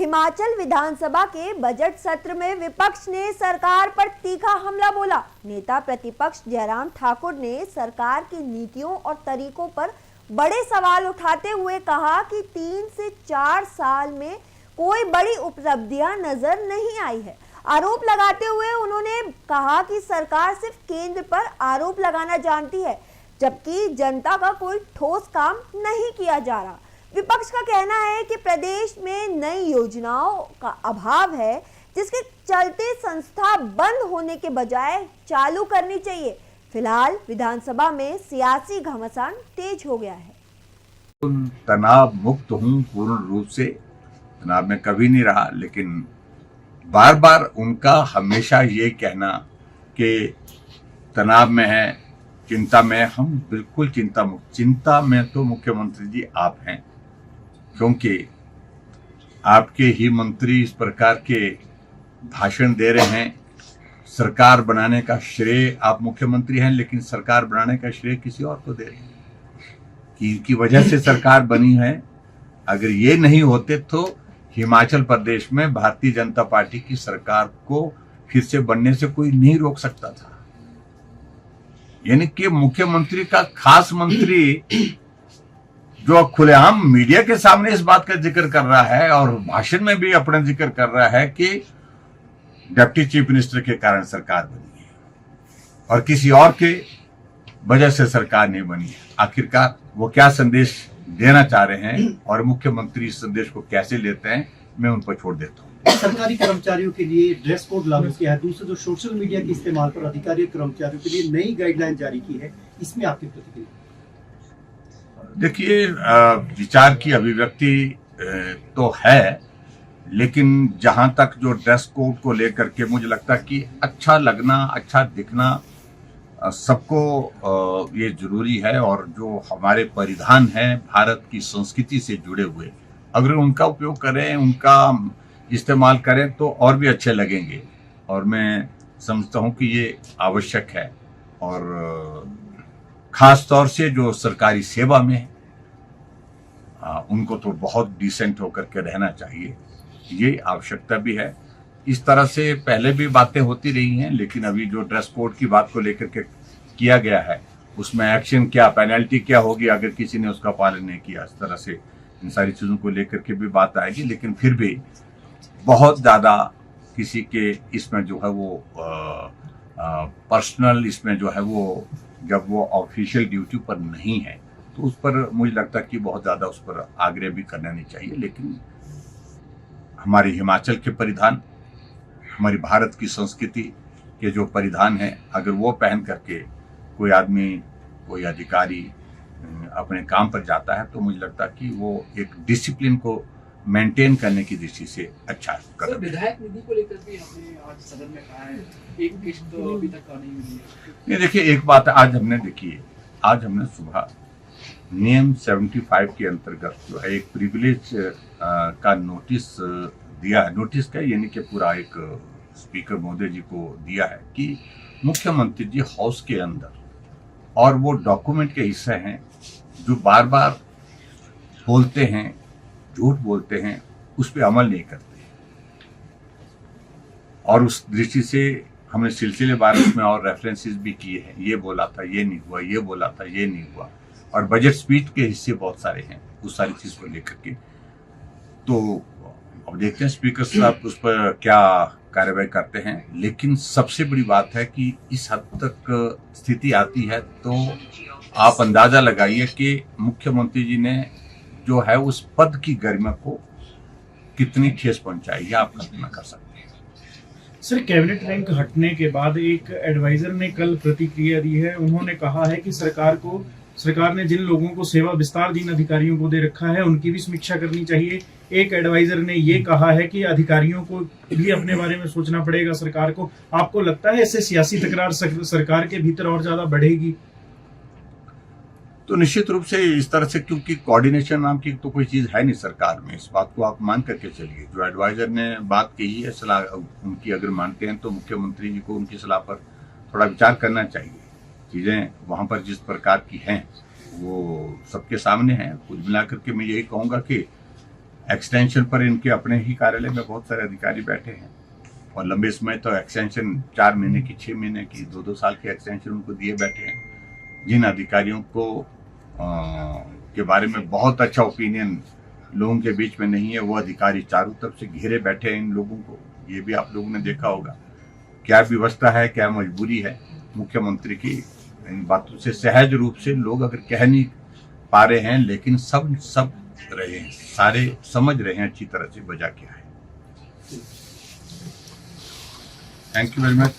हिमाचल विधानसभा के बजट सत्र में विपक्ष ने सरकार पर तीखा हमला बोला। नेता प्रतिपक्ष जयराम ठाकुर ने सरकार की नीतियों और तरीकों पर बड़े सवाल उठाते हुए कहा कि 3 से 4 साल में कोई बड़ी उपलब्धियां नजर नहीं आई है। आरोप लगाते हुए उन्होंने कहा कि सरकार सिर्फ केंद्र पर आरोप लगाना जानती है, जबकि जनता का कोई ठोस काम नहीं किया जा रहा। विपक्ष का कहना है कि प्रदेश में नई योजनाओं का अभाव है, जिसके चलते संस्था बंद होने के बजाय चालू करनी चाहिए। फिलहाल विधानसभा में सियासी घमासान तेज हो गया है। तनाव मुक्त हूं पूर्ण रूप से, तनाव में कभी नहीं रहा, लेकिन बार बार उनका हमेशा ये कहना कि तनाव में है, चिंता में। हम बिल्कुल चिंता मुक्त। चिंता में तो मुख्यमंत्री जी आप हैं, क्योंकि आपके ही मंत्री इस प्रकार के भाषण दे रहे हैं। सरकार बनाने का श्रेय आप मुख्यमंत्री हैं, लेकिन सरकार बनाने का श्रेय किसी और को दे रहे हैं कि इनकी वजह से सरकार बनी है। अगर ये नहीं होते तो हिमाचल प्रदेश में भारतीय जनता पार्टी की सरकार को फिर से बनने से कोई नहीं रोक सकता था। यानी कि मुख्यमंत्री का खास मंत्री जो खुलेआम मीडिया के सामने इस बात का जिक्र कर रहा है और भाषण में भी अपना जिक्र कर रहा है कि डिप्टी चीफ मिनिस्टर के कारण सरकार बनी है और किसी और के वजह से सरकार नहीं बनी है। आखिरकार वो क्या संदेश देना चाह रहे हैं और मुख्यमंत्री इस संदेश को कैसे लेते हैं, मैं उन पर छोड़ देता हूँ। सरकारी कर्मचारियों के लिए ड्रेस कोड लागू किया है। दूसरे जो सोशल मीडिया के इस्तेमाल पर अधिकारी और कर्मचारियों के लिए नई गाइडलाइन जारी की है, इसमें आपकी प्रतिक्रिया? देखिए, विचार की अभिव्यक्ति तो है, लेकिन जहां तक जो ड्रेस कोड को लेकर के मुझे लगता है कि अच्छा लगना, अच्छा दिखना सबको ये जरूरी है। और जो हमारे परिधान हैं भारत की संस्कृति से जुड़े हुए, अगर उनका उपयोग करें, उनका इस्तेमाल करें तो और भी अच्छे लगेंगे। और मैं समझता हूं कि ये आवश्यक है, और खास तौर से जो सरकारी सेवा में है उनको तो बहुत डिसेंट होकर के रहना चाहिए, ये आवश्यकता भी है। इस तरह से पहले भी बातें होती रही हैं, लेकिन अभी जो ड्रेस कोड की बात को लेकर के किया गया है, उसमें एक्शन क्या, पेनल्टी क्या होगी अगर किसी ने उसका पालन नहीं किया, इस तरह से इन सारी चीज़ों को लेकर के भी बात आएगी। लेकिन फिर भी बहुत ज़्यादा किसी के इसमें जो है वो पर्सनल इसमें जो है वो, जब वो ऑफिशियल ड्यूटी पर नहीं है तो उस पर मुझे लगता है कि बहुत ज़्यादा उस पर आग्रह भी करना नहीं चाहिए। लेकिन हमारे हिमाचल के परिधान, हमारी भारत की संस्कृति के जो परिधान हैं, अगर वो पहन करके कोई आदमी, कोई अधिकारी अपने काम पर जाता है तो मुझे लगता है कि वो एक डिसिप्लिन को मेंटेन करने की दृष्टि से अच्छा कदम है। विधायक निधि को लेकर भी हमने आज सदन में कहा है, एक किस्त तो अभी तक नहीं मिली है। देखिए, एक बात आज हमने सुबह नियम 75 के अंतर्गत जो है एक प्रिविलेज का नोटिस दिया है। नोटिस का यानी कि पूरा एक स्पीकर महोदय जी को दिया है कि मुख्यमंत्री जी हाउस के अंदर, और वो डॉक्यूमेंट के हिस्से हैं जो बार बार बोलते हैं, झूठ बोलते हैं, उस पर अमल नहीं करते। और उस दृष्टि से हमने सिलसिलेवार उसमें और रेफरेंसेस भी किए हैं। ये बोला था, ये नहीं हुआ, ये बोला था, ये नहीं हुआ। और बजट स्पीच के हिस्से बहुत सारे हैं उस सारी चीज को लेकर के। तो अब देखते हैं स्पीकर साहब उस पर क्या कार्रवाई करते हैं। लेकिन सबसे बड़ी बात है कि इस हद तक स्थिति आती है तो आप अंदाजा लगाइए कि मुख्यमंत्री जी ने जो है उस पद की गरिमा को कितनी ठेस पहुंचाई है, आप कल्पना कर सकते हैं। सर, कैबिनेट रैंक हटने के बाद एक एडवाइजर ने कल प्रतिक्रिया दी है। उन्होंने कहा है कि सरकार ने जिन लोगों को सेवा विस्ताराधीन अधिकारियों को दे रखा है उनकी भी समीक्षा करनी चाहिए। एक एडवाइजर ने ये कहा है कि अधिकारियों को भी अपने बारे में सोचना पड़ेगा सरकार को। आपको लगता है इससे सियासी तकरार सरकार के भीतर और ज्यादा बढ़ेगी? तो निश्चित रूप से इस तरह से, क्योंकि कोऑर्डिनेशन नाम की तो कोई चीज है नहीं सरकार में, इस बात को आप मान करके चलिए। जो एडवाइजर ने बात कही है, सलाह उनकी अगर मानते हैं तो मुख्यमंत्री जी को उनकी सलाह पर थोड़ा विचार करना चाहिए। चीजें वहां पर जिस प्रकार की हैं वो सबके सामने हैं। कुल मिलाकर के मैं यही कहूंगा कि एक्सटेंशन पर इनके अपने ही कार्यालय में बहुत सारे अधिकारी बैठे हैं और लंबे समय तो एक्सटेंशन 4 महीने की, 6 महीने की, 2-2 साल की एक्सटेंशन उनको दिए बैठे हैं। जिन अधिकारियों को के बारे में बहुत अच्छा ओपिनियन लोगों के बीच में नहीं है, वो अधिकारी चारों तरफ से घेरे बैठे हैं इन लोगों को। ये भी आप लोगों ने देखा होगा क्या व्यवस्था है, क्या मजबूरी है मुख्यमंत्री की। इन बातों से सहज रूप से लोग अगर कह नहीं पा रहे हैं, लेकिन सब रहे हैं, सारे समझ रहे हैं अच्छी तरह से वजह क्या है। Thank you very much.